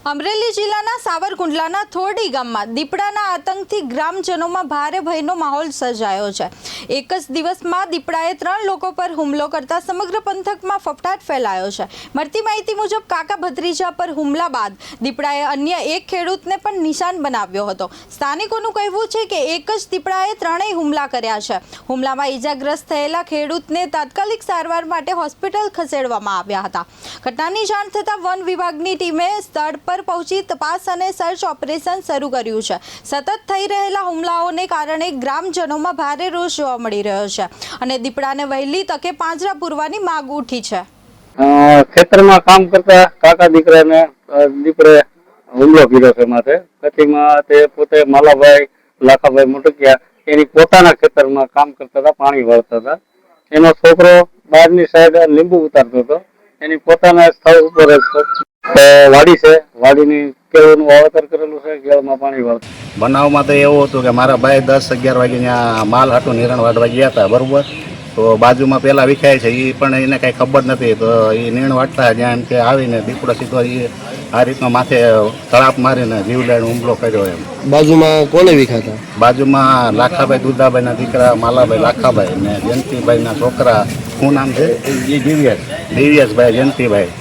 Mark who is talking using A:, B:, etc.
A: અમરેલી જિલ્લાના સાવરકુંડલાના થોરડી ગામમાં દીપડાના આતંકથી ગ્રામજનોમાં ભારે ભયનો માહોલ સર્જાયો છે। એક જ દિવસમાં દીપડાએ 3 લોકો પર હુમલો કરતા સમગ્ર પંથકમાં ફફડાટ ફેલાયો છે। મળતી માહિતી મુજબ કાકા ભત્રીજા પર હુમલા બાદ દીપડાએ અન્ય એક ખેડૂતને પણ નિશાન બનાવ્યો હતો। સ્થાનિકોનું કહેવું છે કે એક જ દીપડાએ 3 હુમલા કર્યા છે। હુમલામાં ઈજાગ્રસ્ત થયેલા ખેડૂતને તાત્કાલિક સારવાર માટે હોસ્પિટલ ખસેડવામાં આવ્યા હતા। ઘટનાની જાણ થતાં વન વિભાગની ટીમે સ્થળ પર પહોંચી તપાસ અને સર્ચ ઓપરેશન શરૂ કર્યું છે। સતત થઈ રહેલા હુમલાઓને કારણે ગ્રામજનોમાં ભારે રોષ જોવા મળી રહ્યો છે અને દીપડાને વહેલી તકે પાંજરા પૂરવાની માંગ ઉઠી છે।
B: ખેતરમાં કામ કરતા કાકા દીકરાને દીપડે હુમલો કર્યો છે। માથે પછીમાં તે પોતે માલાભાઈ લાખાભાઈ મોટકિયા એની પોતાના ખેતરમાં કામ કરતા હતા, પાણી વાળતા હતા। એનો છોકરો બહારની સાઈડ લીંબુ ઉતારતો હતો। એની પોતાના સ્થળ ઉપર વાડી છે, વાડીની કેળનું વાવેતર કરેલું છે, કેળમાં પાણી વાળતું।
C: બનાવમાં તો એવું હતું કે મારા ભાઈ 10-11 વાગે ત્યાં માલ હાટું નિરણ વાટવા ગયા હતા, બરોબર। તો બાજુમાં પેલા વિખાય છે, એ પણ એને કઈ ખબર નથી, તો એ નીણ વાટતા જ્યાં કે આવીને દીપડો સીધો એ આ રીતનો માથે તળાપ મારીને જીવલેણ હુમલો કર્યો એમ।
D: બાજુમાં કોને વિખાતા?
C: બાજુમાં લાખાભાઈ દુધાભાઈના દીકરા માલાભાઈ લાખાભાઈ ને જયંતિભાઈના છોકરા, શું નામ છે? એ દિવ્યેશભાઈ જયંતિભાઈ,